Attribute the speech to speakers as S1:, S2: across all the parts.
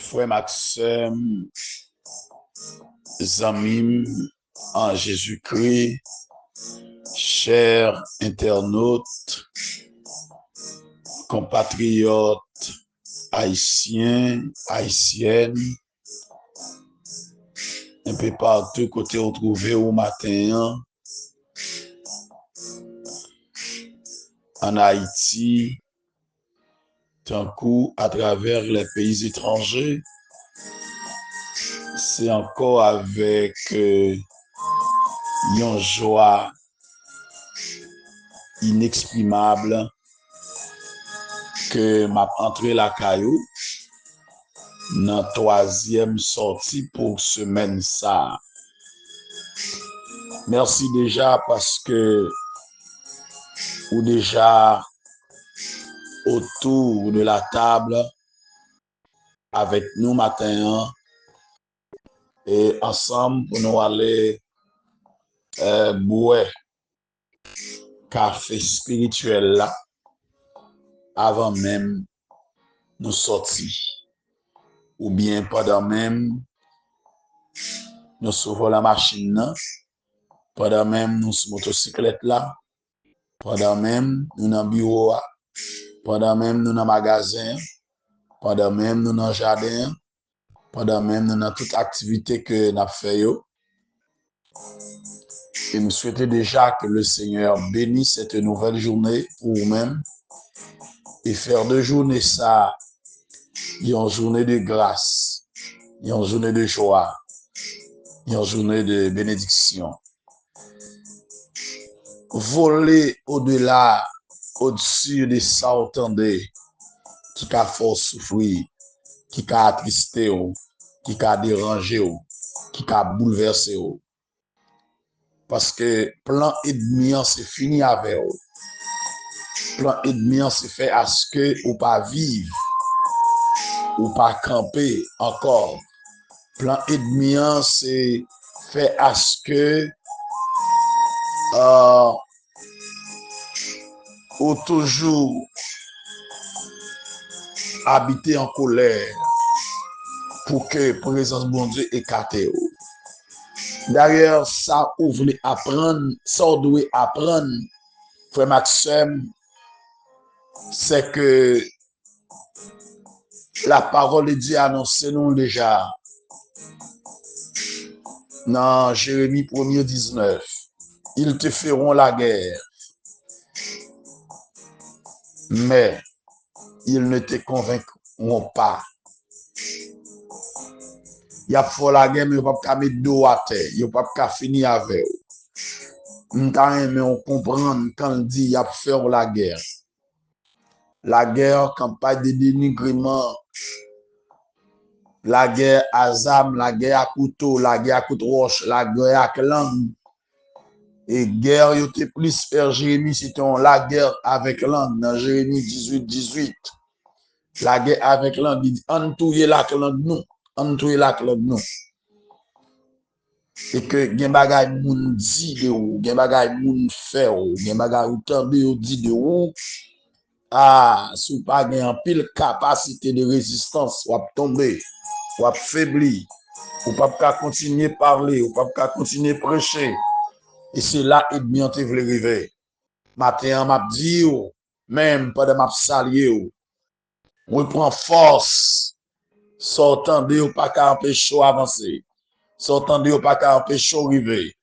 S1: Frère Maxime, Zamim, en Jésus-Christ, chers internautes, compatriotes, haïtiens, haïtiennes, un peu partout côté retrouvé au matin, en Haïti, tant coup à travers les pays étrangers, c'est encore avec une joie inexprimable que m'a entré la caillou dans la troisième sortie pour semaine ça. Merci déjà parce que ou déjà autour de la table avec nous matin et ensemble pour nous aller boire café spirituel là avant même nous sortir ou bien pendant même nous sauvons la machine là, pendant même nous sur motocyclette là, pendant même nous dans bureau, pendant même nous dans magasin, pendant même nous dans jardin, pendant même nous dans toute activité que nous avons fait yo. Et nous souhaitons déjà que le Seigneur bénisse cette nouvelle journée pour vous-même et faire de journée ça une journée de grâce, une journée de joie, une journée de bénédiction. Voler au-delà, au-dessus de ça, entendez, qui a fait souffrir, qui a attristé, qui a dérangé, qui a bouleversé. Parce que plan ennemi, c'est fini avec eux. Plan ennemi, c'est fait à ce que ou pas vivre, ou pas camper encore. Plan ennemi, c'est fait à ce que ou toujours habiter en colère pour que la présence de mon Dieu écarte. D'ailleurs, ça vous voulez apprendre, ça vous devez apprendre, frère Maxime, c'est que la parole de Dieu annonce nous déjà dans Jérémie 1er 19. Ils te feront la guerre, mais ils ne te convaincront pas. Il y a fait la guerre, mais il n'y a pas de mettre dos à terre, il n'y a pas de finir avec eux. Mais on comprend quand on dit il y a fait la guerre. La guerre, campagne de dénigrement, la guerre à zam, la guerre à couteau, la guerre à couteau roche, la guerre à langue. Et guerre, il était plus faire Jérémie, c'était la guerre avec langue, dans Jérémie 18. La guerre avec langue, il dit, entouiller la langue nous, entouiller la langue nous. Et que gen bagay moun di de ou, gen bagay moun fè ou, gen bagay ou tande ou di de ou, sou pa gen an pile capacité de résistance, wap tombe, wap faibli, ou pa ka continuer parler, ou pa ka continuer prêcher. Et c'est là et bien te vle rive. Matin m'a dit ou, même pendant m'a salué ou, on prend force, sortant de ou pas ka empêcher avancer. Sortant de ou pas ka empêcher arriver.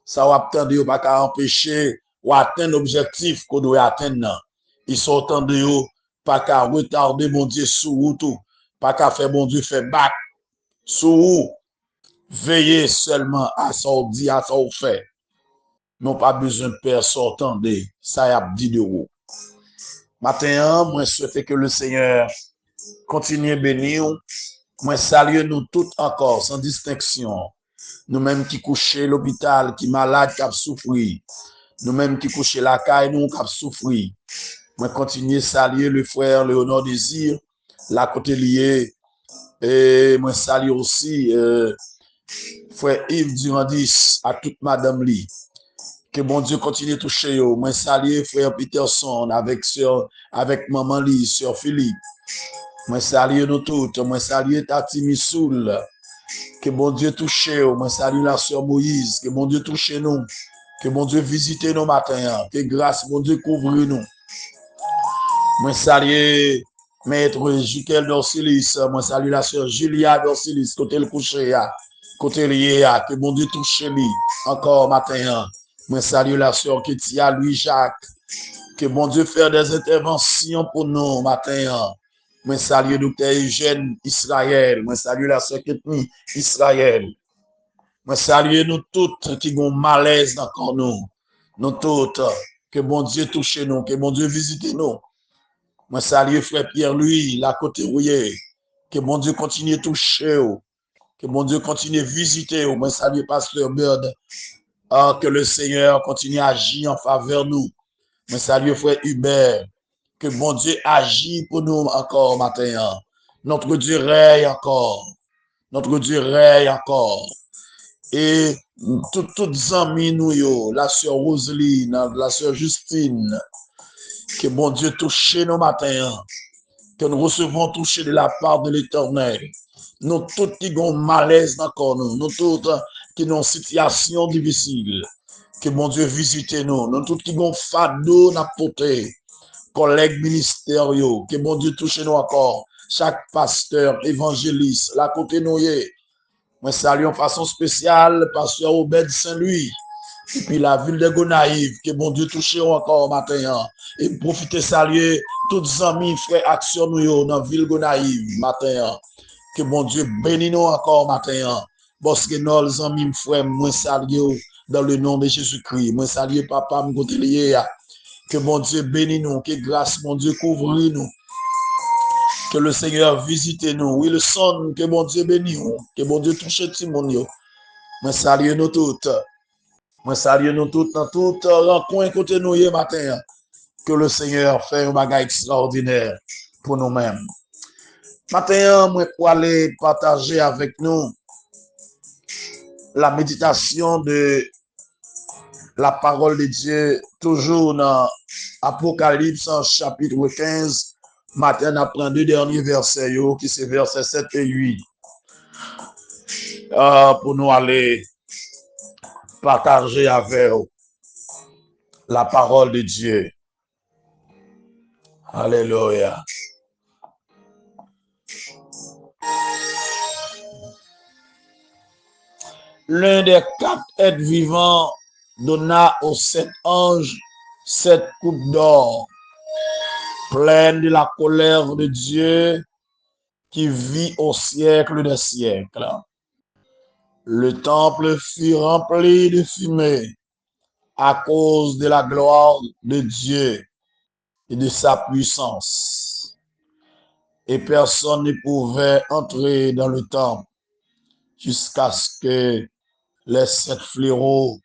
S1: Ça va attendre ou pas ka empêcher ou atteindre l'objectif qu'on doit atteindre. Ils sortant de ou pas ka retarder mon Dieu sous tout, pas ka faire mon Dieu faire back sous. Veillez seulement à son dit à son fait. Non pas besoin de personne sortant de ça y a dit de vous. Matin, moi souhaite que le Seigneur continue à bénir. Moi salue nous tous encore sans distinction. Nous-mêmes qui couchons à l'hôpital, qui malades, qui souffrent. Nous-mêmes qui couchons la caille, nous qui souffrent. Moi continue à saluer le frère Léonard Désir, la côté lié. Et moi salue aussi frère Yves Durandis, à toute madame Lee. Que bon Dieu continue à toucher. Moi salue frère Peterson avec maman Lee, sœur Philippe. Moi salue nous toutes. Moi salue Tati Missoul. Que bon Dieu touche. Moi salue la sœur Moïse. Que bon Dieu touche nous. Que bon Dieu visite nos matins. Que grâce, bon Dieu couvre nous. Moi salue Maître Jiquel Dorsilis. Moi salue la sœur Julia Dorsilis. Côté le coucher. Côté lié. Que bon Dieu touche lui. Encore matin. Moi salue la sœur Ketia Louis-Jacques. Que bon Dieu fasse des interventions pour nous matin. Moi salue docteur Eugène Israël. Moi salue la sœur Ketni Israël. Moi salue nous toutes qui ont malaise dans le corps nous. Nous toutes. Que bon Dieu touche nous. Que bon Dieu visite nous. Moi salue frère Pierre-Louis, la côté rouillé. Que bon Dieu continue à toucher. Que bon Dieu continue à visiter. Moi salue pasteur Bird. Que le Seigneur continue à agir en faveur de nous. Moi salue frère Hubert. Que bon Dieu agit pour nous encore matin. Notre Dieu règne encore. Notre Dieu règne encore. Et toutes amis nous, la sœur Roseline, la sœur Justine, que bon Dieu touche nos matins, que nous recevons toucher de la part de l'Éternel. Nous toutes qui avons malaise dans nous toutes qui avons une situation difficile, que bon Dieu visite nous. Nous toutes qui avons fado dans porter, collègues ministériaux, que bon Dieu touche nous encore. Chaque pasteur, évangéliste, la côté nous. Moi, salue en façon spéciale, pasteur Obed Saint-Louis, et puis la ville de Gonaïve, que bon Dieu touche encore matin. Et profitez saluer toutes les amis, frères, action nous dans la ville de Gonaïve matin. Que bon Dieu bénisse nous encore matin. Parce que nos amis, frères, moi salue dans le nom de Jésus-Christ. Moi salue papa, mon côté lié. Que bon Dieu bénisse nous, que grâce, mon Dieu couvre nous. Que le Seigneur visite nous. Wilson, que bon Dieu bénisse nous. Que bon Dieu touche tout le monde. Moi salue nous toutes. Moi salue nous toutes dans tout rencontre côté nous hier matin. Que le Seigneur fait un bagage extraordinaire pour nous-mêmes. Matin, moi pour aller partager avec nous la méditation de la parole de Dieu, toujours dans Apocalypse chapitre 15. Matin, on apprend deux derniers versets, qui sont versets 7 et 8. Pour nous aller partager avec vous la parole de Dieu. Alléluia. L'un des quatre êtres vivants donna aux 7 anges 7 coupes d'or, pleines de la colère de Dieu qui vit au siècle des siècles. Le temple fut rempli de fumée à cause de la gloire de Dieu et de sa puissance. Et personne ne pouvait entrer dans le temple jusqu'à ce que les 7 fléaux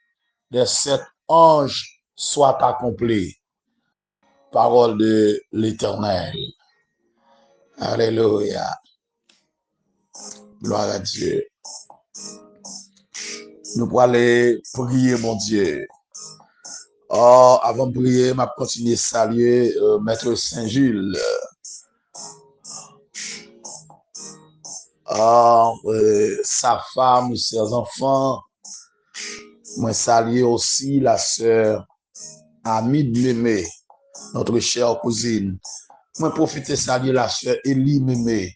S1: des 7 anges soient accomplis. Parole de l'Éternel. Alléluia. Gloire à Dieu. Nous pourrons aller prier, mon Dieu. Avant de prier, je vais continuer à saluer Maître Saint-Jules. Sa femme, ses enfants. Je salue aussi la sœur Amide Mémé, notre chère cousine. Je profite de saluer la sœur Élie Mémé.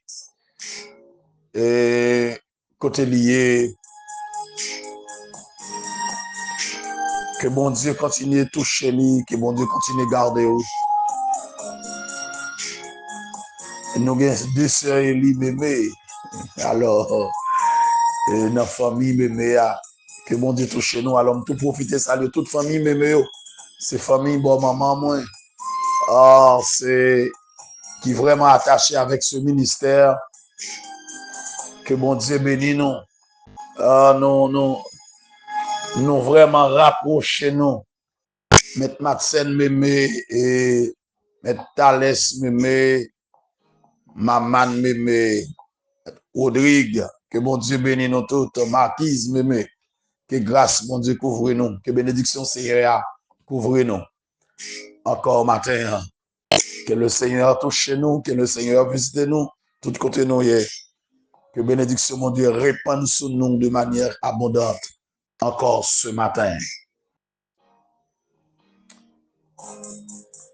S1: Et côté lié, que bon Dieu continue de toucher lui, que bon Dieu continue de garder vous. Nous avons deux sœurs Élie Mémé. Alors, dans la famille Mémé, que bon Dieu touche nous. Alors, tout profiter, saluer toute famille Mémé. C'est famille, bon maman, moi. C'est qui est vraiment attaché avec ce ministère. Que bon Dieu bénisse nous. Nous vraiment rapprocher nous. Mettre Matsen Mémé et mettre Thalès Mémé, Maman Mémé, Rodrigue. Que bon Dieu bénisse nous toutes. Marquise Mémé. Que grâce, bon Dieu, couvre nous. Que bénédiction Seigneur couvre nous. Encore matin. Que le Seigneur touche nous, que le Seigneur visite nous, tout côté nous y est. Que bénédiction, mon Dieu, répande sur nous de manière abondante encore ce matin.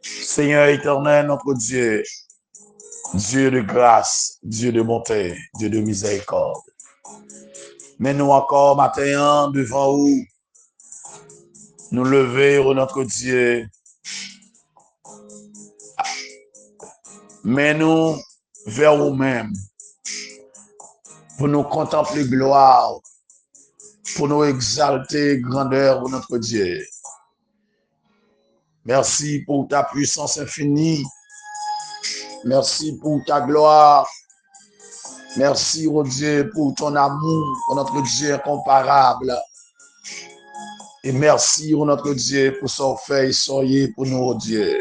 S1: Seigneur éternel, notre Dieu, Dieu de grâce, Dieu de bonté, Dieu de miséricorde. Mais nous encore matin devant vous, nous lever, oh notre Dieu. Mais nous vers vous-même, pour nous contempler gloire, pour nous exalter grandeur, oh notre Dieu. Merci pour ta puissance infinie. Merci pour ta gloire. Merci, oh Dieu, pour ton amour, oh notre Dieu incomparable. Et merci, oh notre Dieu, pour son fait et soyez pour nous, oh Dieu.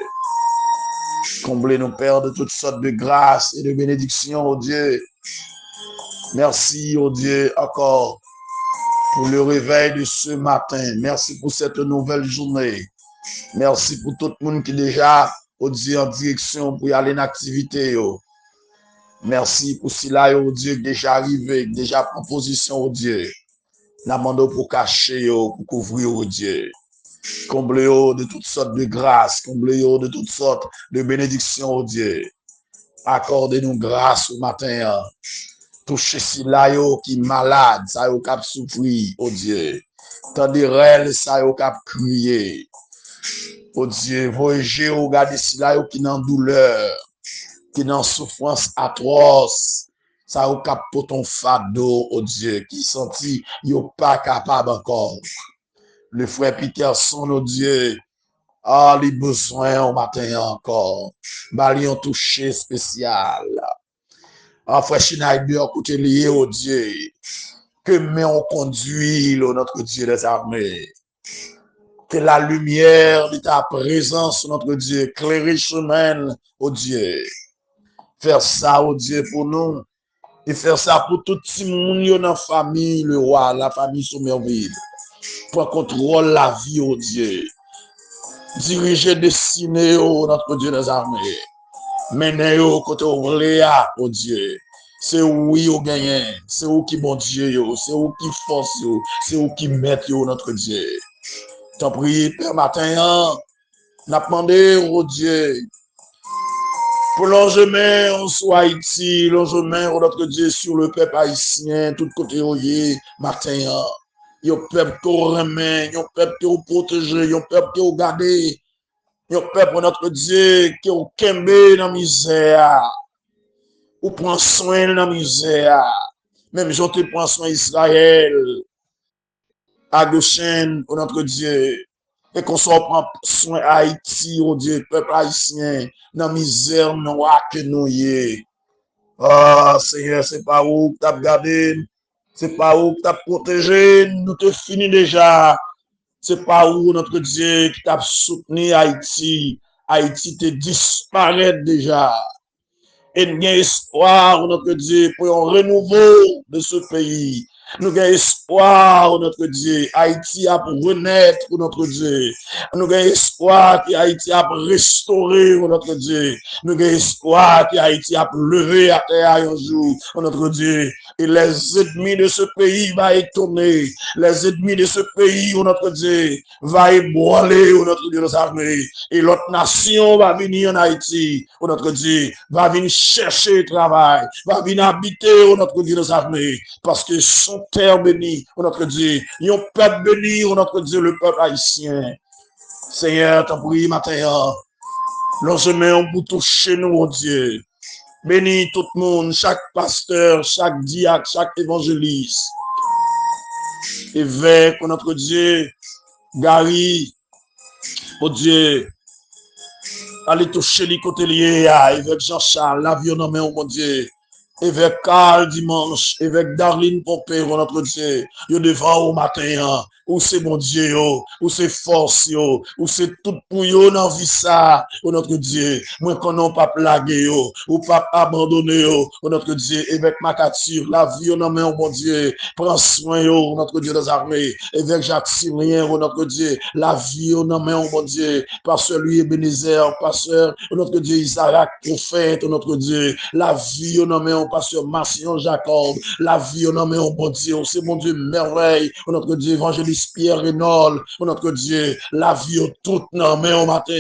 S1: Comblez-nous, Père, de toutes sortes de grâces et de bénédictions, oh Dieu. Merci, oh Dieu, encore pour le réveil de ce matin. Merci pour cette nouvelle journée. Merci pour tout le monde qui est déjà, oh Dieu, en direction pour y aller en activité. Oh. Merci pour cela, oh Dieu, déjà arrivé, déjà en position, oh Dieu. N'amando pour cacher, oh, pour couvrir, oh Dieu. Comblez-vous de toutes sortes de grâces, comblez-vous de toutes sortes de bénédictions, oh Dieu. Accordez-nous grâce au matin. Touchez cela, yo, qui est malade, ça yo cap souffrir, oh Dieu. Tandis ça yo cap crier. Oh Dieu, voyez, regardez cela, yo, qui est en douleur, qui est en souffrance atroce. Ça yo cap pour ton fardeau, oh Dieu, qui senti yo pas capable encore. Le frère Peterson, oh Dieu, les besoins au matin encore. Bali ont touché spécial. Frère Schneider, côté lié, oh Dieu, que mais on conduit, notre Dieu des armées. Que la lumière de ta présence, notre Dieu, éclairer chemin, oh Dieu. Faire ça, oh Dieu, pour nous. Et faire ça pour tout le monde dans la famille, le roi, la famille Sommerville. Pour contrôle la vie, oh Dieu. Diriger, dessiner, oh notre Dieu des armées. Menez au côté ouvré, oh Dieu. C'est oui au gagnant. C'est où qui bon Dieu, c'est où qui force, c'est où qui met notre Dieu. T'en prie, Père matin, n'a demandé, oh Dieu, pour l'engement sur Haïti, l'engement, notre Dieu, sur le peuple haïtien, tout côté, oh matin, yon peuple qui remet, yon peuple qui protège, yon peuple qui garde, yon peuple, notre Dieu, qui est kembe dans la misère, ou prend soin dans la misère, même j'en te prends soin Israël, à Goshen, pour notre Dieu, et qu'on soit prend soin Haïti, oh Dieu, peuple haïtien, dans la misère, noire que nous y. Ah, Seigneur, c'est pas où tu as gardé, c'est pas où tu as protégé, nous te finis déjà. C'est pas où notre Dieu qui t'a soutenu Haïti. Haïti te disparaît déjà. Et nous avons espoir, notre Dieu, pour un renouveau de ce pays. Nous avons espoir, notre Dieu. Haïti a pour renaître, notre Dieu. Nous avons espoir que Haïti a pour restaurer, notre Dieu. Nous avons espoir que Haïti a pour lever à terre un jour, notre Dieu. Et les ennemis de ce pays vont étonner. Les ennemis de ce pays, notre Dieu, vont ébranler, notre Dieu, nos armées. Et l'autre nation va venir en Haïti, notre Dieu, va venir chercher travail, va venir habiter, notre Dieu, nos armées. Parce que son terre bénie, notre Dieu, ils ont peuple béni, notre Dieu, le peuple haïtien. Seigneur, t'en prie, matin, longement pour toucher nous, oh Dieu. Bénis tout le monde, chaque pasteur, chaque diacre, chaque évangéliste. Évêque, notre Dieu, Gary, oh Dieu, allez toucher les côtés liés, évêque Jean-Charles, l'avion nommé, oh mon Dieu. Évêque Carl dimanche, évêque Darlene Pompé, oh notre Dieu, yo devant au matin, ou c'est mon Dieu, ou c'est force, ou c'est tout pour yo dans vie ça, oh notre Dieu, moi qu'on n'a pas plagué, ou pas abandonné, oh notre Dieu, avec ma capture, la vie, non mais, oh mon Dieu, prends soin, oh notre Dieu des armées, avec Jacques Syrien, oh notre Dieu, la vie, non mais, oh mon Dieu, pasteur lui Ebenezer, pasteur, oh notre Dieu, Isaac, prophète, oh notre Dieu, la vie, oh non mais, oh pasteur Marcion Jacob, la vie, oh non mais, oh mon Dieu, c'est mon Dieu merveille, oh notre Dieu, évangéliste Pierre Renaud, oh notre Dieu, la vie, oh toute non mais, oh matin,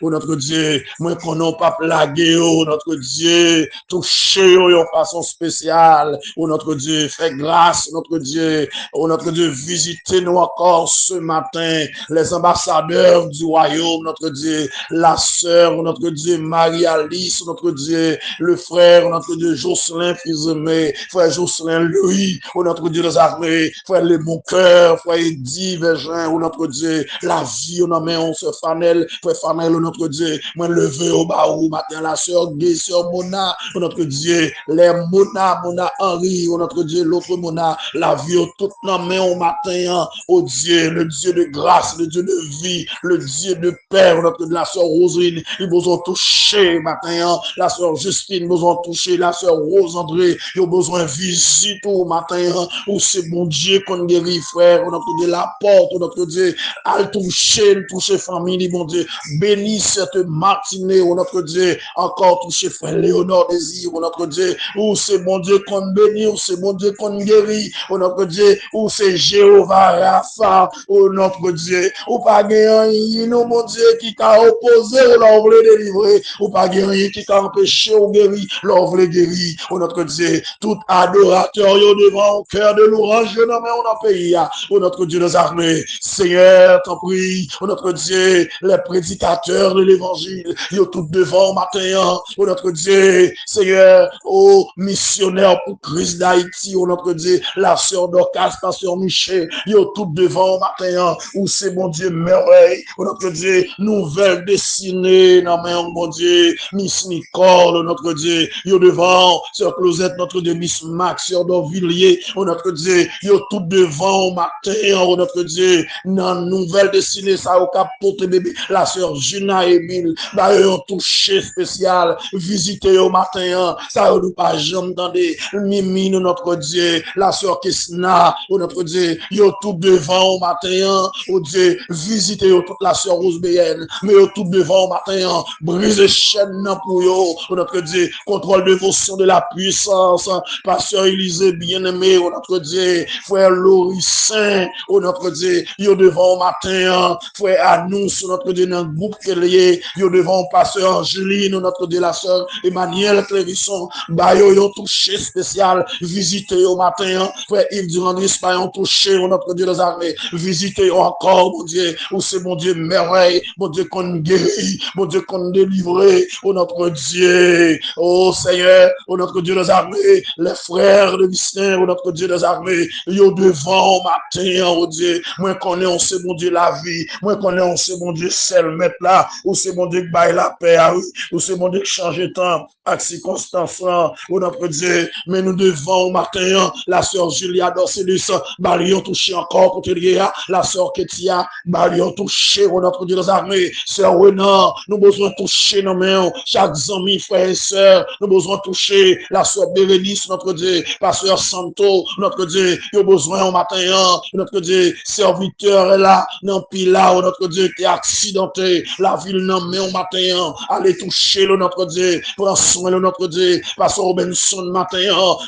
S1: oh notre Dieu, moi qu'on n'a pas plagué, oh notre Dieu, touché, oh de façon spéciale, oh notre Dieu, fais grâce, oh notre Dieu, visitez-nous encore ce matin, les ambassadeurs du royaume, notre Dieu, la sœur, oh notre Dieu, Marie-Alice, oh notre Dieu, le frère, oh notre Dieu, Jocelyn, fils aimé, frère Jocelyn, Louis, oh notre Dieu, les armées, frère Le Bon Cœur, frère Eddie, Vergin, oh notre Dieu, la vie, oh non, mais on se fanel, frère Fanel, oh notre Dieu, moi levé au bas, oh matin, la sœur Gay, sœur Mona, oh notre Dieu, les Mona Henri, oh notre Dieu, l'autre Mona, la vie, oh toute non, mais au matin, oh Dieu, le Dieu de grâce, le Dieu de vie, le Dieu de paix, oh notre Dieu, la sœur Roselyne, ils vous ont touché matin, la sœur Justine, ils vous ont touché, la sœur Rose André, ils ont besoin de visite au matin, où c'est mon Dieu qu'on guérit, frère, oh notre Dieu, la porte, oh notre Dieu, à toucher famille, mon Dieu, bénis cette matinée, oh notre Dieu, encore toucher frère Léonard Désir, oh notre Dieu, où c'est mon Dieu qu'on bénit, où c'est mon Dieu qu'on guérit, oh notre Dieu, où c'est Jéhovah Rapha, oh notre Dieu, ou pas gagner, non mon Dieu, qui t'a opposé, l'on voulait délivrer, ou pas gagner, qui t'a empêché, ou guéri, l'on voulait guérir, oh notre Dieu, tout adorateur, yo devant, au cœur de l'orange, je nomme on a pays, oh notre Dieu des armées, Seigneur, t'en prie, oh notre Dieu, les prédicateurs de l'évangile, yo tout devant matin, oh notre Dieu, Seigneur, oh missionnaire pour Christ d'Haïti, oh notre Dieu, la sœur Dorcas, la sœur Michel, yo tout devant matin, où c'est mon Dieu merveille, oh notre Dieu, nouvelle destinée, non mais oh mon Dieu, Miss Nicole, oh notre Dieu, yo devant, sœur Closette, notre Dieu, Miss Max, sœur d'Orvilliers, oh notre Dieu, yo tout devant matin, oh notre Dieu, dans nouvelle destinée, ça au cap porte bébé, la sœur Gina Emile, d'ailleurs, touché spécial, visiter au matin, ça nous pas jamais entendez, Mimi, notre Dieu, la sœur Kisna, notre Dieu, yo tout devant au matin, oh Dieu, visiter toute la sœur Rosebéenne, mais yo tout devant au matin, brise chaîne pour yo, notre Dieu, contrôle dévotion de la puissance, pasteur Élisée bien-aimé, notre Dieu, frère Laurie Saint, notre Dieu, yo devant au matin, frère Annonce, notre Dieu, dans le groupe Kélié, yo devant pasteur Angeline, notre Dieu, la sœur Emmanuel Clérisson, bah yo touché spécial, visiter au matin, frère Yves Durandis, bah yo touché, notre Dieu des armées, visiter encore, mon Dieu, où c'est mon Dieu merveille, mon Dieu qu'on guérit, mon Dieu qu'on délivre, oh notre Dieu, oh Seigneur, oh notre Dieu des armées, les frères de Vicent, oh notre Dieu des armées, yo devant au matin, oh Dieu, moi qu'on est, on sait mon Dieu la vie, moi qu'on est, on sait mon Dieu seul mettre là, où c'est mon Dieu qui baille la paix, où c'est mon Dieu qui change de temps, avec circonstances, oh notre Dieu, mais nous devons au matin, la sœur Julia Dorcellus, balion touché encore pour te dire, la sœur Ketia, balion touché, oh notre Dieu des armées, sœur Renan, nous besoin toucher nos mains, chaque ami, frère et sœur, nous besoin toucher, la sœur Bérénice, notre Dieu, pasteur Santo, notre Dieu, nous besoin au matin, notre Dieu, serviteur est là, non pila, oh notre Dieu, qui est accidenté, la ville non mais au matin, allez toucher le notre Dieu, prends soin le notre Dieu, pasteur Robinson matin,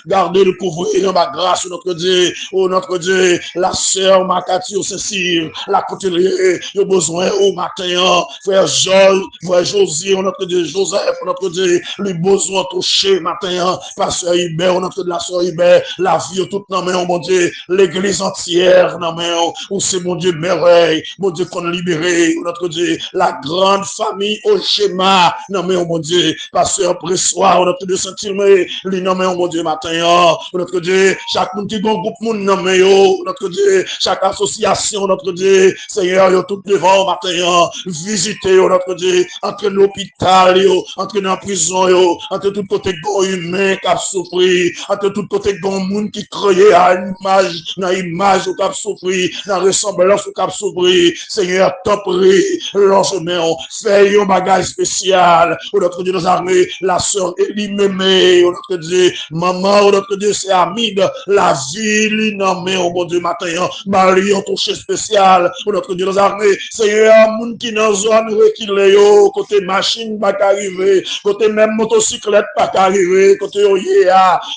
S1: gardez le couvrir dans ma grâce, notre Dieu, oh notre Dieu, la sœur Makati au Cécile, la couturier, il a besoin au matin, frère Joël, frère Josie, notre Dieu, Joseph, notre Dieu, lui besoin toucher matin, pasteur Hubert, notre Dieu, la sœur Hubert, la vie toute non mais mon Dieu, l'église entière, non mais où c'est mon Dieu merveille, mon Dieu qu'on libéré, notre Dieu, la grande famille au schéma, non mais mon Dieu, pasteur Pressoir, notre Dieu Saint-Ilmé, lui non mais mon Dieu matin, notre Dieu, chaque monde qui gon groupe moun non mais notre Dieu, chaque association, notre Dieu, Seigneur, yo tout devant matin, visiter notre Dieu, entre l'hôpital, entre dans la prison, entre tout côté gon humain qui a souffert, entre tout côté gon monde qui croyait à l'image, dans l'image qui a souffert souffrir, dans ressemblance au cap souffrir. Seigneur, t'en prie, lance-moi, fais un bagage spécial. Au notre Dieu, nos armées, la sœur Élie Mémé, au notre Dieu, maman, au notre Dieu, c'est Amide, la ville, nommée, au bon Dieu, matin, Marie, on touche spécial, au notre Dieu, nos armées, Seigneur, moun qui dans zone, reculé, côté machine, pas arriver, côté même motocyclette, pas arriver, côté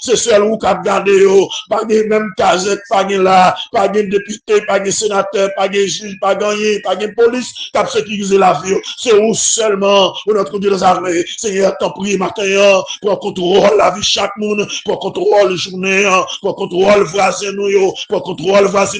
S1: c'est seul ou qui a gardé, pas de même casette, pas de là, pas de député, pas de sénateur, pas de juge, pas de pas de police, qui a sécurisé la vie. C'est où seulement, où notre Dieu des armées, Seigneur, t'en prie, matin, pour contrôler la vie chaque monde, pour contrôler la journée, pour contrôler le voisin, pour contrôler le voisin,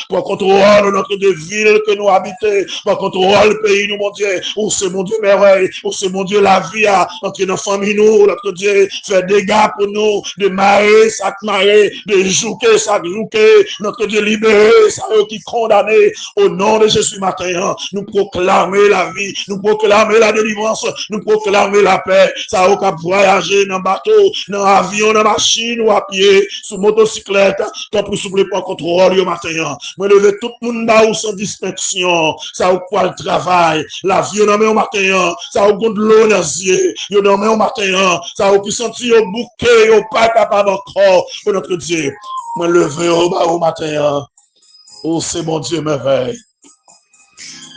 S1: pour contrôler notre ville que nous habitons, pour contrôler le pays, nous, mon Dieu, où c'est mon Dieu merveille, où c'est mon Dieu la vie, entre nos familles, nous, notre Dieu, fait dégâts pour nous, de marrer, chaque marrer, de jouer, chaque jouer, notre Dieu libéré, ça qui condamné, au nom de Jésus matin, nous proclamer la vie, nous proclamer la délivrance, nous proclamer la paix, ça a voyager dans bateau, dans avion, dans machine ou à pied, sous motocyclette, tant pour souffler pour contrôle au matin. Moi, lever tout le monde là sans distinction, ça a quoi le travail, la vie au matin, ça a de l'eau dans les yeux, au matin, ça a qui sentir au bouquet, au pas capable encore, pour notre Dieu. Moi, lever au matin, oh, c'est mon Dieu merveille.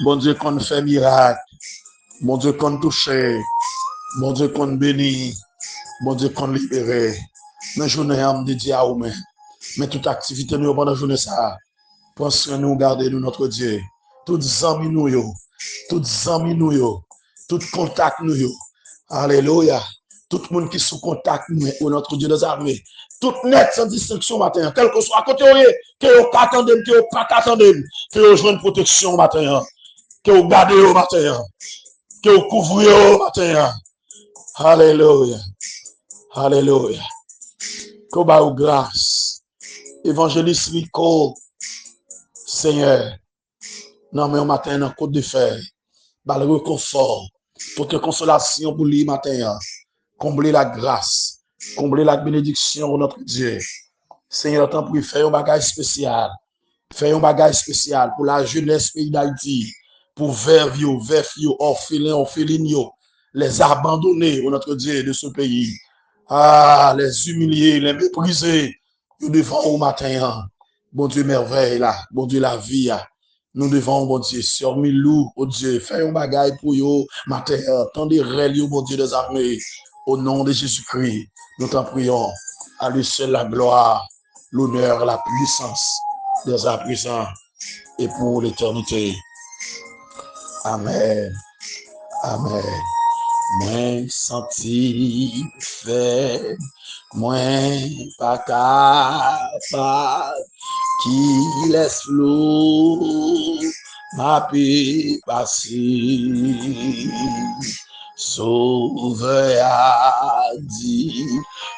S1: Bon Dieu qu'on fait miracle, bon Dieu qu'on touche, bon Dieu qu'on bénit, bon Dieu qu'on libère. Dans la journée, on me dit à vous, mais toute activité nous pendant la journée, ça, pensez nous garder nous notre Dieu. Toutes amis nous, toutes amis nous, tout contact nous. Alléluia. Tout le monde qui est sous contact nous, notre Dieu des armées. Tout net sans distinction matin, quel que soit à côté, que vous attendez, que vous pas attendez, que vous jouez une protection matin, que vous gardez au matin, que vous couvrez au matin. Alléluia. Alléluia. Que vous avez grâce. Évangéliste Rico, Seigneur, non mais au matin, dans côte de fer, le réconfort, pour que consolation pour lui matin, combler la grâce, combler la bénédiction de notre Dieu. Seigneur, t'en prie, fais un bagage spécial. Fais un bagage spécial pour la jeunesse pays d'Haïti, pour Vervio, orphelins, orphelines, les abandonnés, notre Dieu, de ce pays. Ah, les humiliés, les méprisés, nous devons au matin, bon Dieu merveille là, bon Dieu la vie là. Nous devons, bon Dieu, sur Milou, oh Dieu, faire un bagage pour eux, matin, tendez règles, bon Dieu des armées, au nom de Jésus-Christ, nous t'en prions, à lui seul la gloire, l'honneur, la puissance, dès à présent et pour l'éternité. Amen. Amen. Moins senti fait, moins pas capable, qui laisse flou ma paix passer. Sauveur a dit,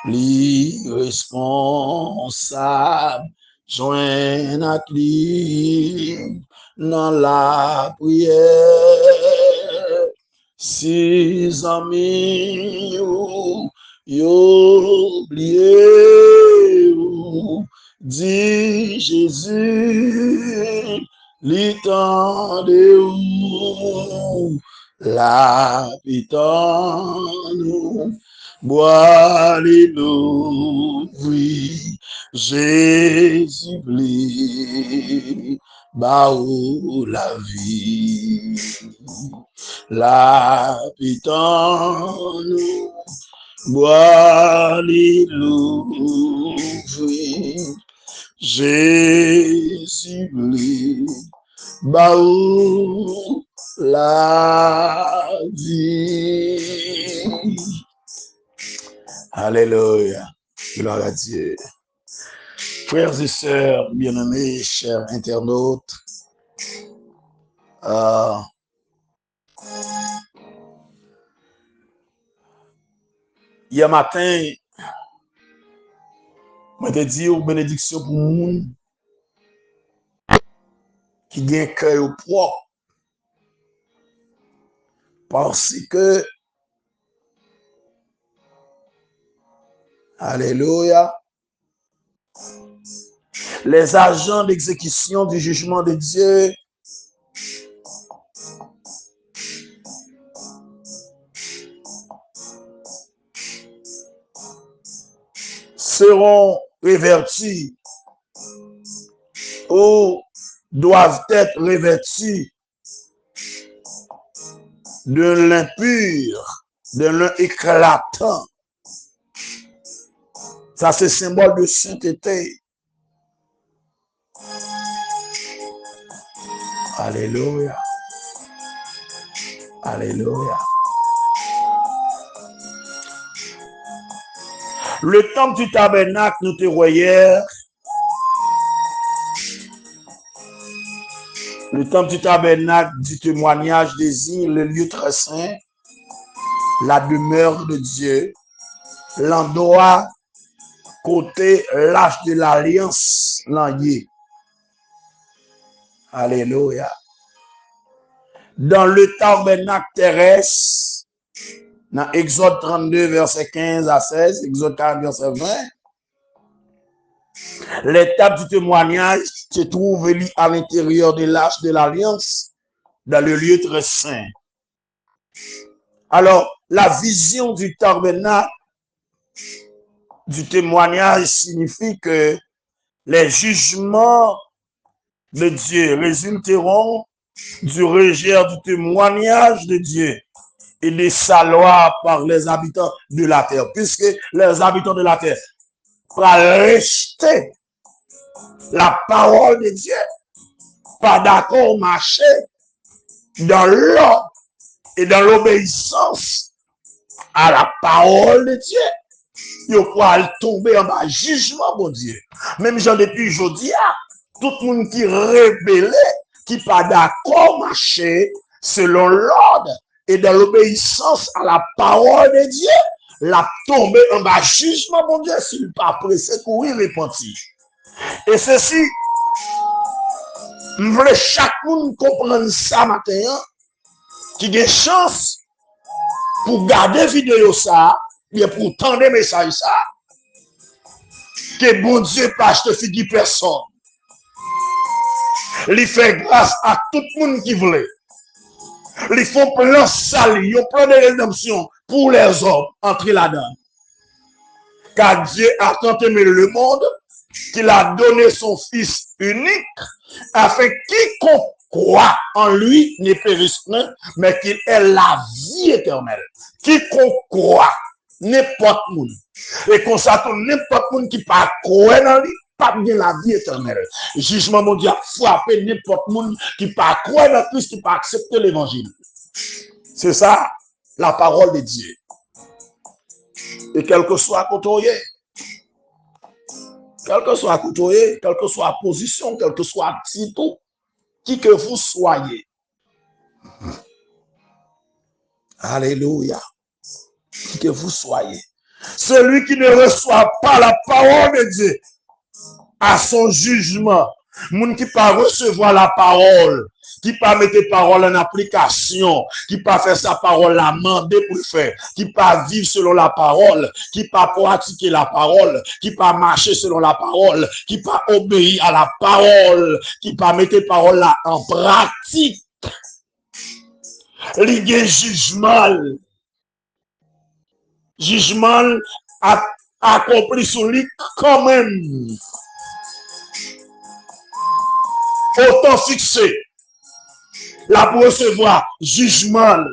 S1: l'irresponsable, joint à lui dans la prière. Si amis oublié, dit Jésus, l'étendue où la pitane, bois les oui, Jésus plie, baou la vie. La pitane, bois les Jésus plie, baou la vie. Alléluia. Gloire à Dieu. Frères et sœurs, bien-aimés, chers internautes, hier matin, je te dis une bénédiction pour le monde qui a un cœur propre. Parce que, alléluia, Les agents d'exécution du jugement de Dieu seront revêtus ou doivent être revêtus de l'impur, de l'éclatant. Ça, c'est symbole de sainteté. Alléluia. Alléluia. Le temple du tabernacle, nous te voyons. Le temple du tabernacle du témoignage désigne le lieu très saint, la demeure de Dieu, l'endroit côté l'arche de l'alliance, l'enlier. Alléluia. Dans le tabernacle terrestre, dans Exode 32, verset 15 à 16, Exode 40, verset 20, les tables du témoignage se trouvent à l'intérieur de l'arche de l'alliance, dans le lieu très saint. Alors, la vision du tabernacle du témoignage signifie que les jugements de Dieu résulteront du rejet du témoignage de Dieu et de sa loi par les habitants de la terre, puisque les habitants de la terre vont rejeter la parole de Dieu, pas d'accord marcher dans l'ordre et dans l'obéissance à la parole de Dieu. Ils vont tomber en bas jugement, bon Dieu. Même gens depuis aujourd'hui, tout le monde qui rebelle, qui pas d'accord marcher selon l'ordre et dans l'obéissance à la parole de Dieu, la tomber en bas jugement, bon Dieu, s'il pas pressé courir repentir. Et ceci, je veux chaque monde comprendre ça matin, qui a chance pour garder vidéo ça, bien pour tendre message ça, que bon Dieu pas te figure personne. Il fait grâce à tout le monde qui voulait. Ils font plein salut, ils plein de rédemption pour les hommes entrer là-dedans. Car Dieu a tant aimé le monde qu'il a donné son Fils unique afin quiconque croit en lui ne périsse point, mais qu'il ait la vie éternelle. Quiconque croit, n'importe monde. Et qu'on s'attend n'importe monde qui pas croire dans lui, pas bien la vie éternelle. Jugement mondial frapper n'importe monde qui pas croire dans Christ, qui pas accepter l'évangile. C'est ça, la parole de Dieu. Et quel que soit côté, quel que soit côté, quelle que soit position, quel que soit titre, qui que vous soyez. Alléluia. Qui que vous soyez. Celui qui ne reçoit pas la parole de Dieu à son jugement, moun qui pas recevoir la parole, qui pas mettre parole en application, qui pas faire sa parole la mander pour le faire, qui pas vivre selon la parole, qui pas pratiquer la parole, qui pas marcher selon la parole, qui pas obéir à la parole, qui pas mettre parole là en pratique. Il y a jugement accompli sur lui quand même. Autant fixé. Là pour recevoir jugement.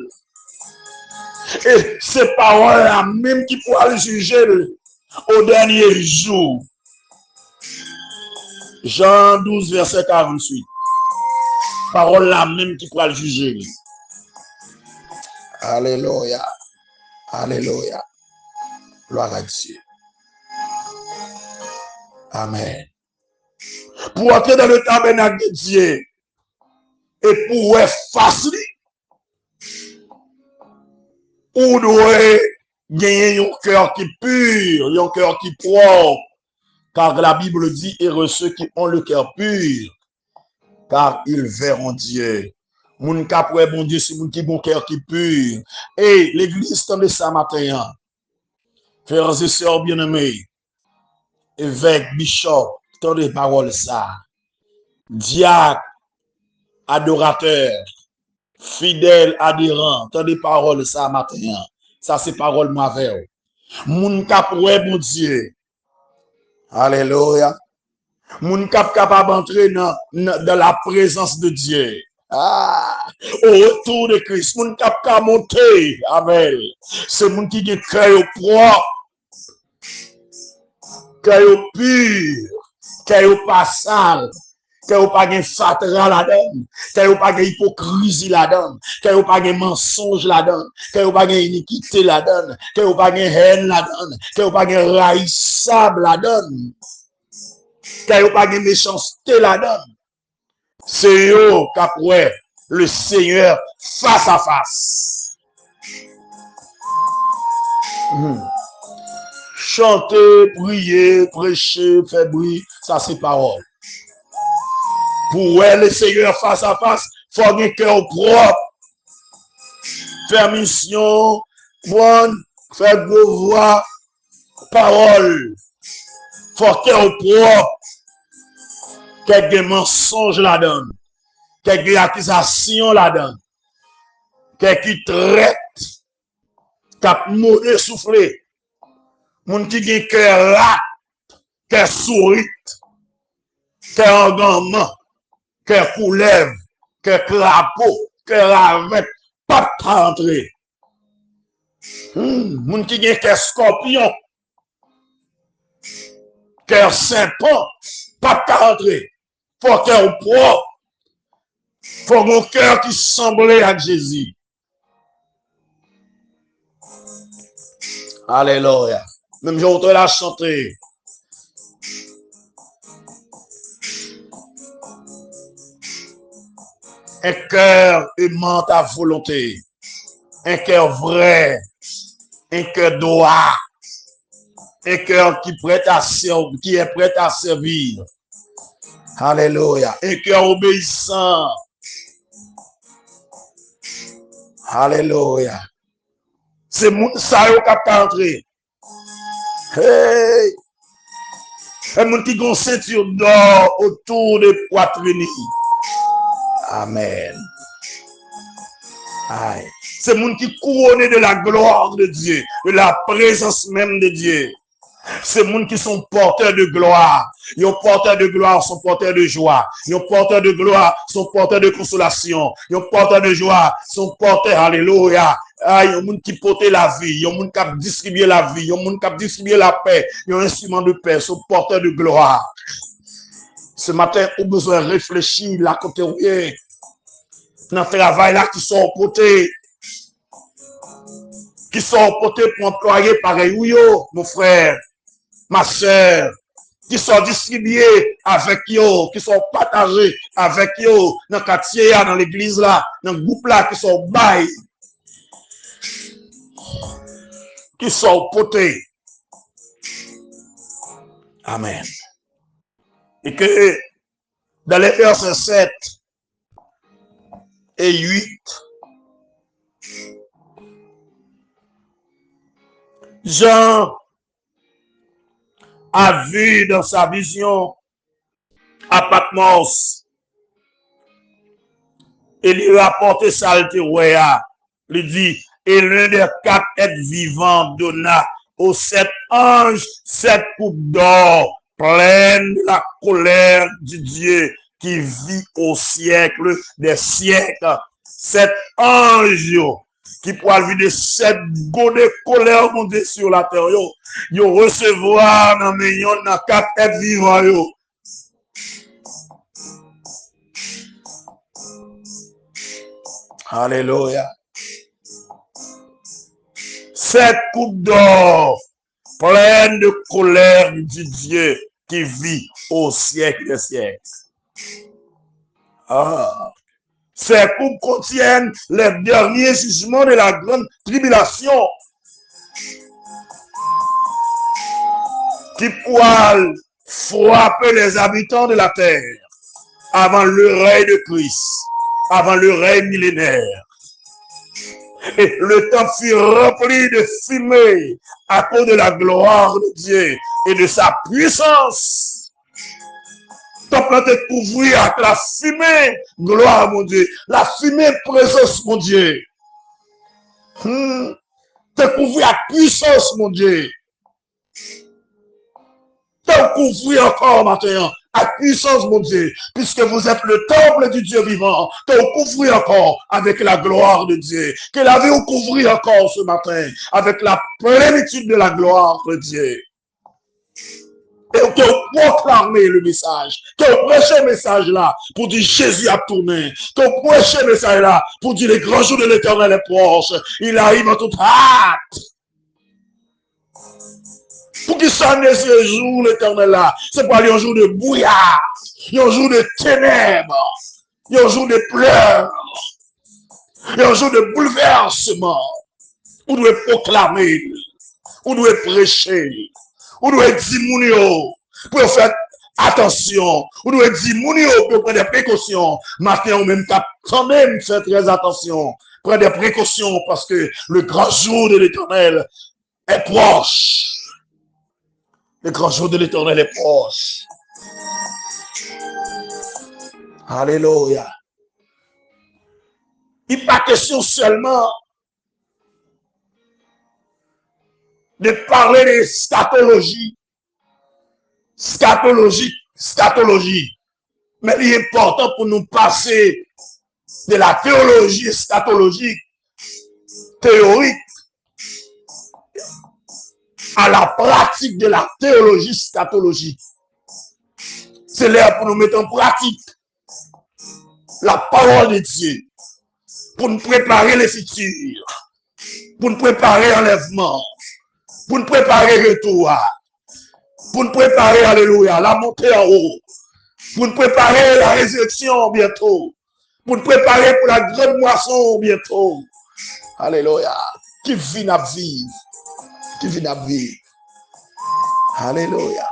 S1: Et ces paroles-là, même qui pourra le juger au dernier jour. Jean 12, verset 48. Parole-là, même qui pourra le juger. Alléluia. Alléluia. Gloire à Dieu. Amen. Pour entrer dans le tabernacle de Dieu et pour être facile, on doit gagner un cœur qui est pur, un cœur qui est propre. Car la Bible dit, heureux ceux qui ont le cœur pur, car ils verront Dieu. Moun ka pou bon Dieu, c'est moun qui bon cœur qui est pur. Et l'église tend de ça matin, frères et sœurs bien-aimés, évêque, bishop, tendez parole ça. Diacre, adorateur, fidèle, adhérent, tendez parole ça matin. Ça c'est parole mauvais. Moun kap ouais mon Dieu. Alléluia. Moun kap capable d'entrer dans la présence de Dieu. Ah, au retour de Christ, moun kap ka monter. Amen. C'est moun qui gen cœur propre, cœur pur, cœur pas sale, cœur pas gen fatra là-dedans, cœur pas gen hypocrisie là-dedans, cœur pas gen mensonge là-dedans, cœur pas gen iniquité là-dedans, cœur pas gen haine là-dedans, cœur pas gen raïssable là-dedans. Qu'il n'y a pas de méchanceté là-dedans. C'est eux qu'après le Seigneur face à face. Chanter, prier, prêcher, faire bruit, ça c'est parole. Pour le Seigneur face à face, il faut un cœur propre. Faire mission, prendre, faire devoir, parole. Il faut un cœur propre. Quelques mensonges là-dedans, quelques accusations là-dedans, quelques traites, cap mauvais soufflé, moun qui gen cœur rat, cœur sourit, cœur engagement, cœur coulève, cœur crapaud, cœur avec, pas de rentrer. Moun qui gen cœur scorpion, cœur serpent, pas de rentrer. Faut cœur propre. Faut mon cœur qui semblait à Jésus. Alléluia. Même je voudrais la chanter. Un cœur aimant ta volonté. Un cœur vrai. Un cœur droit. Un cœur qui est prêt à servir. Alléluia. Un cœur obéissant. Alléluia. C'est moun sa yo kap ka entrer. Hey. Un moun qui gon ceinture d'or autour de poitrine. Amen. Aïe. C'est moun qui couronné de la gloire de Dieu, de la présence même de Dieu. Ces gens qui sont porteurs de gloire, ils sont porteurs de gloire, sont porteurs de joie, ils sont porteurs de gloire, sont porteurs de consolation, ils sont porteurs de joie, sont porteurs, alléluia. Ah, il y a des gens qui portent la vie, il y a des gens qui distribuent la vie, il y a des gens qui distribuent la paix, il y a un instrument de paix, sont porteurs de gloire. Ce matin, on a besoin de réfléchir, la côté dans le travail là qui sont portés, pour employer pareil, oui, mon frère. Ma soeur, qui sont distribués avec eux, qui sont partagés avec eux, dans le quartier, dans l'église là, dans le groupe là, qui sont bails, qui sont potés. Amen. Et que dans les versets 7 et 8, Jean a vu dans sa vision à Patmos et lui rapporté ça le terroir. Il dit, et l'un des 4 êtres vivants donna aux 7 anges 7 coupes d'or pleines de la colère du Dieu qui vit au siècle des siècles. 7 anges qui pourra vivre de 7 go de colère monter sur la terre, yo recevoir dans millions dans 4 êtres vivants yo. Alléluia. 7 coupes d'or pleines de colère du Dieu qui vit au siècle des siècles. Ah. Ces coupes contiennent les derniers jugements de la grande tribulation qui pourra frapper les habitants de la terre avant le règne de Christ, avant le règne millénaire. Et le temps fut rempli de fumée à cause de la gloire de Dieu et de sa puissance. Temple te couvrir avec la fumée, gloire mon Dieu, la fumée présence mon Dieu. Te couvrir avec puissance mon Dieu. Te couvrir encore maintenant avec puissance mon Dieu, puisque vous êtes le temple du Dieu vivant. Te couvrir encore avec la gloire de Dieu. Que la vie vous couvrir encore ce matin avec la plénitude de la gloire de Dieu. Et que proclamer le message, que prêcher le message là pour dire Jésus a tourné, que prêcher le message là pour dire les grands jours de l'Éternel est proche, il arrive en toute hâte. Pour qu'il s'en ait ce jour l'Éternel là, c'est pas un jour de brouillard, un jour de ténèbres, un jour de pleurs, un jour de bouleversement. On doit proclamer, on doit prêcher. On doit dire mounio pour faire attention. On doit dire mounio pour prendre des précautions. Maintenant, on même quand même faire très attention. Prendre des précautions parce que le grand jour de l'Éternel est proche. Le grand jour de l'Éternel est proche. Alléluia. Il n'est pas question seulement de parler de scatologie. Mais il est important pour nous passer de la théologie scatologique, théorique, à la pratique de la théologie scatologique. C'est l'heure pour nous mettre en pratique la parole de Dieu, pour nous préparer les futurs, pour nous préparer l'enlèvement, pour nous préparer le retour, pour nous préparer, alléluia, la montée en haut, pour nous préparer la résurrection bientôt, pour nous préparer pour la grande moisson bientôt. Alléluia. Qui vit à vivre. Qui vit à vivre. Alléluia.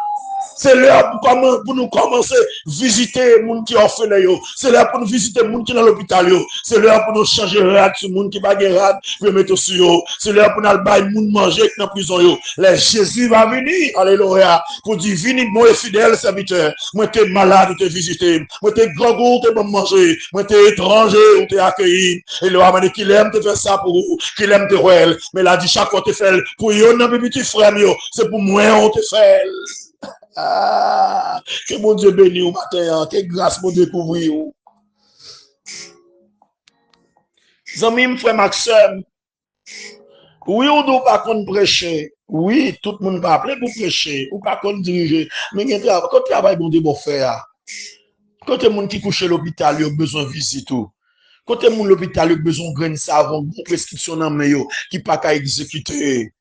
S1: C'est l'heure pour nous commencer à visiter les gens qui sont orphelins. C'est l'heure pour nous visiter les gens qui sont dans l'hôpital. C'est l'heure pour nous changer de rade sur les gens qui sont pas rade, pour mettre sur eux. C'est l'heure pour nous aller les gens manger dans la prison. Les Jésus va venir, alléluia, pour dire, venez, moi, fidèle serviteur. Moi, t'es malade, t'es visité. Moi, t'es grand goût, t'es bon manger. Moi, t'es étranger, t'es accueilli. Et le ramener qu'il aime te faire ça pour vous, qu'il aime te voir. Mais là, dit chaque fois te fait pour eux, non, mes petits frères, c'est pour moi, on te fait. Ah, que mon Dieu bénisse au matin, que grâce mon Dieu couvre. Zami, frère Maxime, oui, on ne doit pas qu'on prêcher. Oui, tout le monde va appeler pour prêcher, ou pas qu'on diriger. Mais quand tu travailles, bon Dieu, bon faire. Quand les gens qui couchent à l'hôpital, ils ont besoin de visite. Quand les gens à l'hôpital, ils ont besoin de grains de savon, de prescription dans le qui pas qu'à exécuter.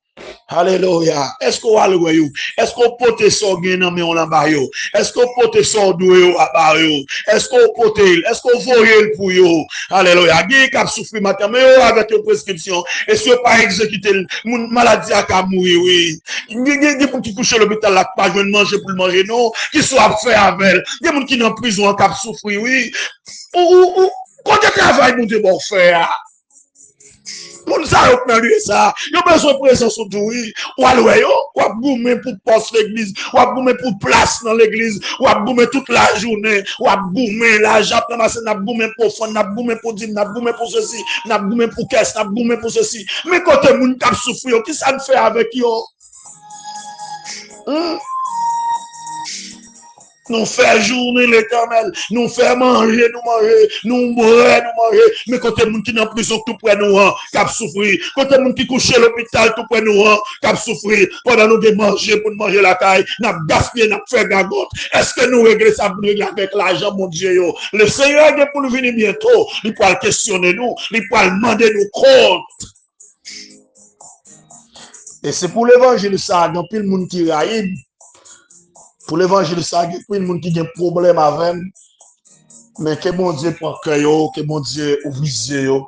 S1: Alléluia. Est-ce qu'on va le voir? Est-ce qu'on peut so gain dans on là yo? Est-ce qu'on peut so doué à bas yo? Est-ce qu'on peut est-ce qu'on voye pour yo? Alléluia. Gain cap souffrir matin mais avec une prescription et si pas exécuter maladie a ka mourir oui. Gain pour qui couche à l'hôpital là pas joindre manger pour manger non, qui soit faire avec. Des gens qui dans prison cap souffrir oui. Ou quand tu travailles mon Dieu bon faire. Moun sa yo pren lui ça, yo besoin de présence autour oui. Ou alwe yo, ou ap goumen pour poste l'église, ou ap goumen pour place dans l'église, ou ap goumen toute la journée, ou ap goumen la jap ramasse n'a goumen pour fond, n'a goumen pour dim, n'a goumen pour ceci, n'a goumen pour caisse, n'a goumen pour ceci. Mais quand moun tap souffrir, qui ça ne fait avec yo? Nous faisons journée l'éternel, nous faisons manger, nous boire, mais quand les gens qui sont en prison, tout près nous, qui ont souffert, quand les gens qui couchent à l'hôpital, tout près nous, qui ont souffert, pendant nous de manger pour manger la taille, nous avons gaspillé, nous avons fait gagote. Est-ce que nous réglons ça pour régler avec l'argent, mon Dieu? Le Seigneur est pour nous venir bientôt, il peut questionner nous, il peut demander nous compte. Et c'est pour l'évangile ça, dans le monde qui raïd. Pour l'évangile, ça, il y a plein de gens qui ont un problème avec, mais que mon Dieu prend cœur, que mon Dieu ouvre les yeux,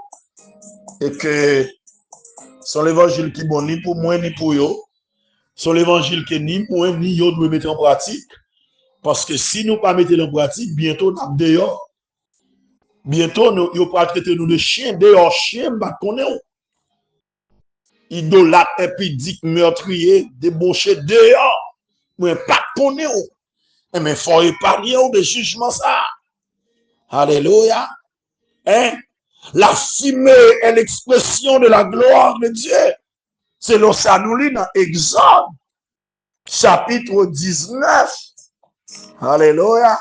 S1: et que son l'évangile qui est bon ni pour moi ni pour eux, son l'évangile qui est ni moi ni eux doit mettre en pratique, parce que si nous ne pas mettre en pratique, bientôt nous dehors. Bientôt nous ne pas traiter nous de chiens, dehors chiens, bah connaît. Idolâtre, épidique, meurtrier, débauché dehors. Mais pas connaître. Mais il faut épargner de jugement ça. Alléluia. Hein? La fumée est l'expression de la gloire de Dieu. C'est le ça nous lit dans Exode, chapitre 19. Alléluia.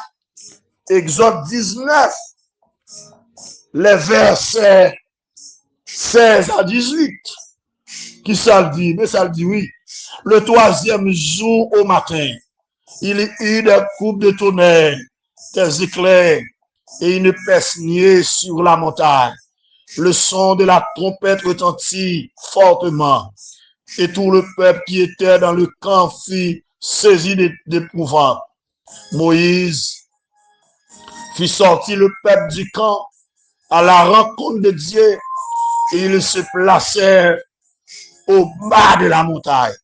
S1: Exode 19, les versets 16 à 18. Qui ça le dit? Mais ça le dit, oui. Le troisième jour au matin, il y eut des coupes de tonnerre, des éclairs et une pesnier sur la montagne. Le son de la trompette retentit fortement. Et tout le peuple qui était dans le camp fut saisi d'épouvante. Moïse fit sortir le peuple du camp à la rencontre de Dieu et ils se placèrent au bas de la montagne.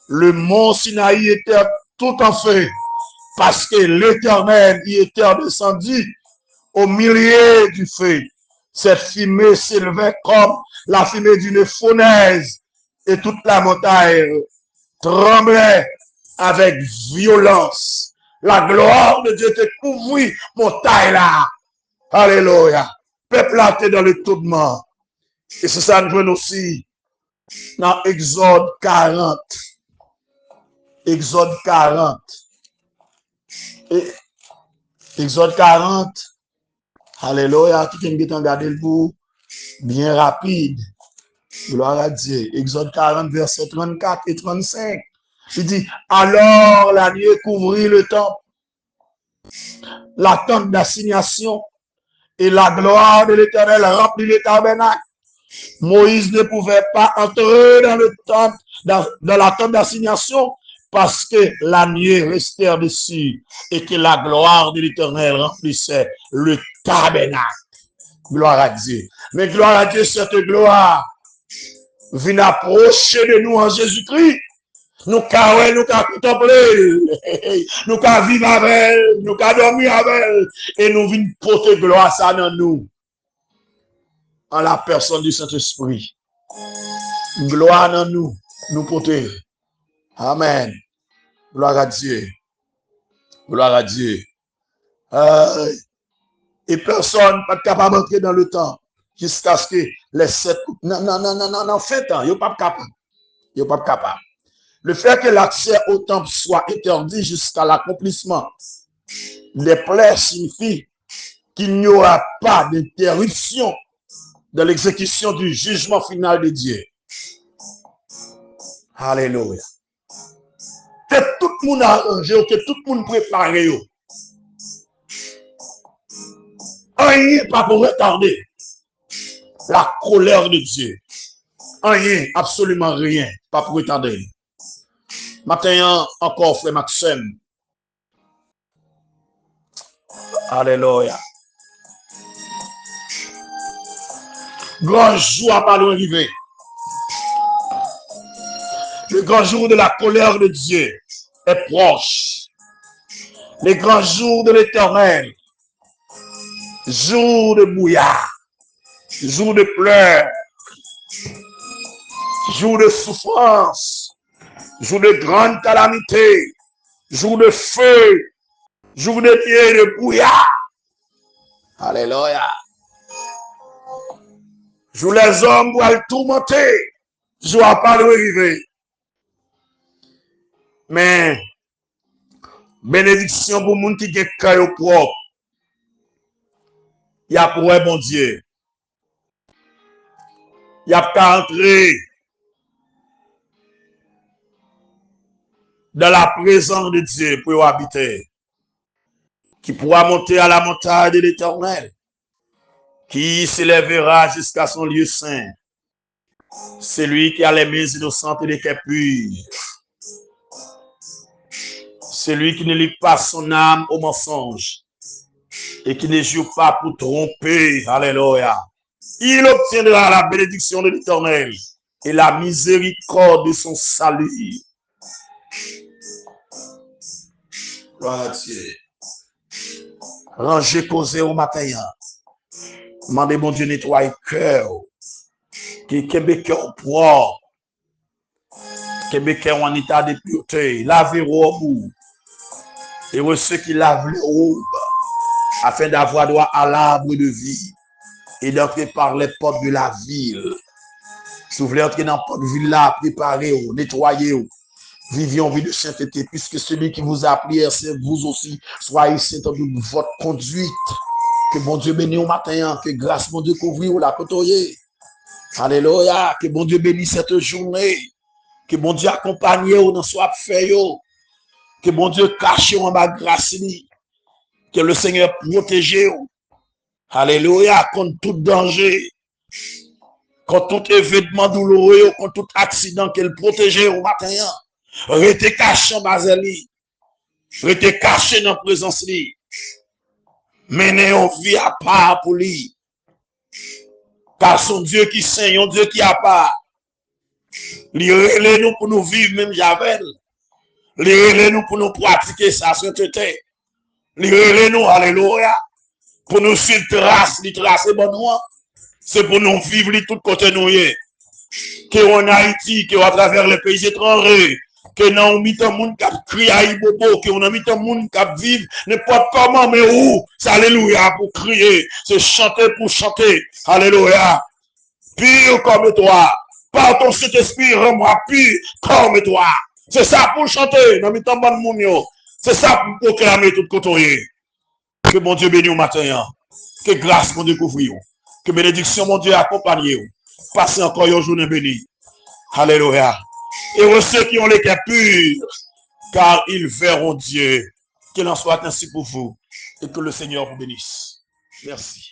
S1: Le mont Sinaï était tout en feu parce que l'Éternel y était descendu au milieu du feu. Cette fumée s'élevait comme la fumée d'une fournaise et toute la montagne tremblait avec violence. La gloire de Dieu te couvrit, montagne là. Alléluia. Peuple là était dans le tourment. Et c'est ça nous jouons aussi dans Exode 40. Exode 40. Et Exode 40. Alléluia. Tout le monde qui a regardé le bout bien rapide. Gloire à Dieu. Exode 40, versets 34 et 35. Il dit, alors la nuée couvrit le temple, la tente d'assignation, et la gloire de l'Éternel remplit le tabernacle. Moïse ne pouvait pas entrer dans le temple, dans la tente d'assignation, parce que la nuée restait dessus et que la gloire de l'Éternel remplissait le tabernacle. Gloire à Dieu. Mais gloire à Dieu, cette gloire vient approcher de nous en Jésus-Christ. Nous qu'à nous qu'à contempler, nous qu'à vivre avec elle, nous qu'à dormir avec elle, et nous venons porter gloire ça dans nous, en la personne du Saint-Esprit. Gloire dans nous, nous porter. Amen. Gloire à Dieu. Gloire à Dieu. Et personne n'est pas capable d'entrer dans le temps jusqu'à ce que les 7... Non, fin temps, il n'est pas capable. Il n'est pas capable. Le fait que l'accès au temple soit interdit jusqu'à l'accomplissement des plaies signifie qu'il n'y aura pas d'interruption de l'exécution du jugement final de Dieu. Alléluia. Que tout le monde arrangé, que tout le monde préparé. Rien pas pour retarder la colère de Dieu. Rien, absolument rien, pas pour retarder. Maintenant, encore, frère Maxime. Alléluia. Grand jour à pas arriver. Le grand jour de la colère de Dieu est proche. Le grand jour de l'Éternel. Jour de brouillard. Jour de pleurs. Jour de souffrance. Jour de grande calamité, jour de feu, jour de nuée et de brouillard. Alléluia. Jour les hommes vont le tourmenter, jour à pas arriver. Mais, bénédiction pour les gens qui ont cœur propre. Il y a pour un bon Dieu. Il y a qu'à entrer dans la présence de Dieu pour habiter, qui pourra monter à la montagne de l'Éternel, qui s'élèvera jusqu'à son lieu saint. C'est lui qui a les mains innocentes et les cœurs purs. C'est lui qui ne lie pas son âme au mensonge et qui ne joue pas pour tromper. Alléluia. Il obtiendra la bénédiction de l'Éternel et la miséricorde de son salut. Gloire à Dieu. Rangez causé au matin. Demandez mon Dieu nettoie le cœur. Qui est cœur propre. Qui est en état de pureté. Lavez au bout. Heureux ceux qui lavent les robes afin d'avoir droit à l'arbre de vie et d'entrer par les portes de la ville. Si vous voulez entrer dans la porte de ville là, préparez-vous, nettoyez-vous. Vivions vie de sainteté, puisque celui qui vous a appelé, c'est vous aussi. Soyez saints dans toute votre conduite. Que bon Dieu bénisse au matin, que grâce mon Dieu couvre la côtoyer. Alléluia, que bon Dieu bénisse cette journée. Que bon Dieu accompagne vous dans soit fait. Que bon Dieu cache en bas grâce. Que le Seigneur protège vous. Alléluia, contre tout danger. Contre tout événement douloureux, contre tout accident qu'elle protège au matin. Restez caché en bas lui. Restez caché dans la présence lui. Menez en vie à part pour lui. Car son Dieu qui saint, un Dieu qui a part. Il relève nous pour nous vivre même Javel. Il relève nous pour nous pratiquer sa sainteté. Il relève nous, alléluia, pour nous suivre trace, bon nous. C'est pour nous vivre tout côté nous. Que en Haïti, que à travers les pays étrangers, que nous mis un monde qui crie à Ibobo, que on a mis un monde qui vivre n'importe comment, mais où, c'est alléluia pour crier, c'est chanter pour chanter, alléluia. Pire comme toi, par ton Saint-Esprit, rends-moi pire comme toi. C'est ça pour chanter, dans mis un bon monde, c'est ça pour proclamer tout côté. Que mon Dieu bénisse au matin, que grâce mon Dieu couvre, que bénédiction mon Dieu accompagne. Passez encore une journée bénie. Alléluia. Et ceux qui ont les cœurs purs, car ils verront Dieu. Qu'il en soit ainsi pour vous et que le Seigneur vous bénisse. Merci.